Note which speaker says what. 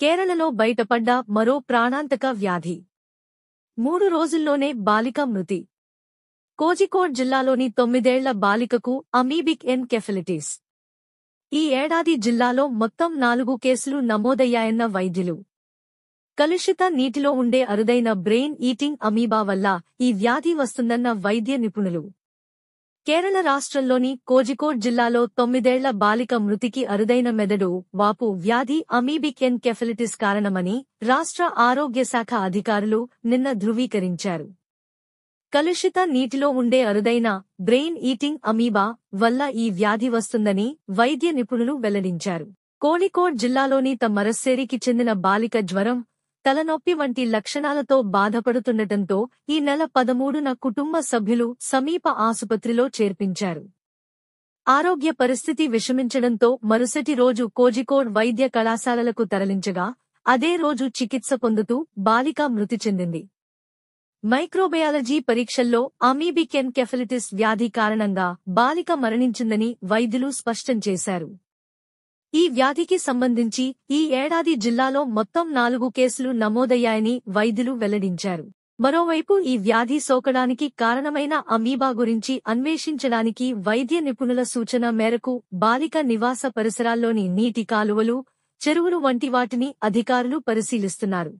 Speaker 1: కేరళలో బయటపడ్డ మరో ప్రాణాంతక వ్యాధి. 3 రోజుల్లోనే బాలిక మృతి. కోజికోడ్ జిల్లాలోని 9 ఏళ్ల బాలికకు అమీబిక్ ఎన్కెఫలిటిస్. ఈ ఏడాది జిల్లాలో మొత్తం 4 కేసులు నమోదయ్యాయన్న వైద్యులు. కలుషిత నీటిలో ఉండే అరుదైన బ్రెయిన్ ఈటింగ్ అమీబా వల్ల ఈ వ్యాధి వస్తుందన్న వైద్య నిపుణులు. కేరళ రాష్ట్రంలోని కోజికోడ్ జిల్లాలో 9 ఏళ్ల బాలిక మృతికి అరుదైన మెదడు వాపు వ్యాధి అమీబిక్ ఎన్కెఫలిటిస్ కారణమని రాష్ట్ర ఆరోగ్య శాఖ అధికారులు నిన్న ధృవీకరించారు. కలుషిత నీటిలో ఉండే అరుదైన బ్రెయిన్ ఈటింగ్ అమీబా వల్ల ఈ వ్యాధి వస్తుందని వైద్య నిపుణులు వెల్లడించారు. కోజికోడ్ జిల్లాలోని తమరస్సేరికి చెందిన బాలిక జ్వరం, తలనొప్పి వంటి లక్షణాలతో బాధపడుతుండటంతో ఈ నెల 13న కుటుంబ సభ్యులు సమీప ఆసుపత్రిలో చేర్పించారు. ఆరోగ్య పరిస్థితి విషమించడంతో మరుసటి రోజు కోజికోడ్ వైద్య కళాశాలలకు తరలించగా అదే రోజు చికిత్స పొందుతూ బాలిక మృతి చెందింది. మైక్రోబయాలజీ పరీక్షల్లో అమీబిక్ ఎన్కెఫలిటిస్ వ్యాధి కారణంగా బాలిక మరణించిందని వైద్యులు స్పష్టం చేశారు. ఈ వ్యాధికి సంబంధించి ఈ ఏడాది జిల్లాలో మొత్తం 4 కేసులు నమోదయ్యాయని వైద్యులు వెల్లడించారు. మరోవైపు ఈ వ్యాధి సోకడానికి కారణమైన అమీబా గురించి అన్వేషించడానికి వైద్య నిపుణుల సూచన మేరకు బాలిక నివాస పరిసరాల్లోని నీటి కాలువలు, చెరువులు వంటి వాటిని అధికారులు పరిశీలిస్తున్నారు.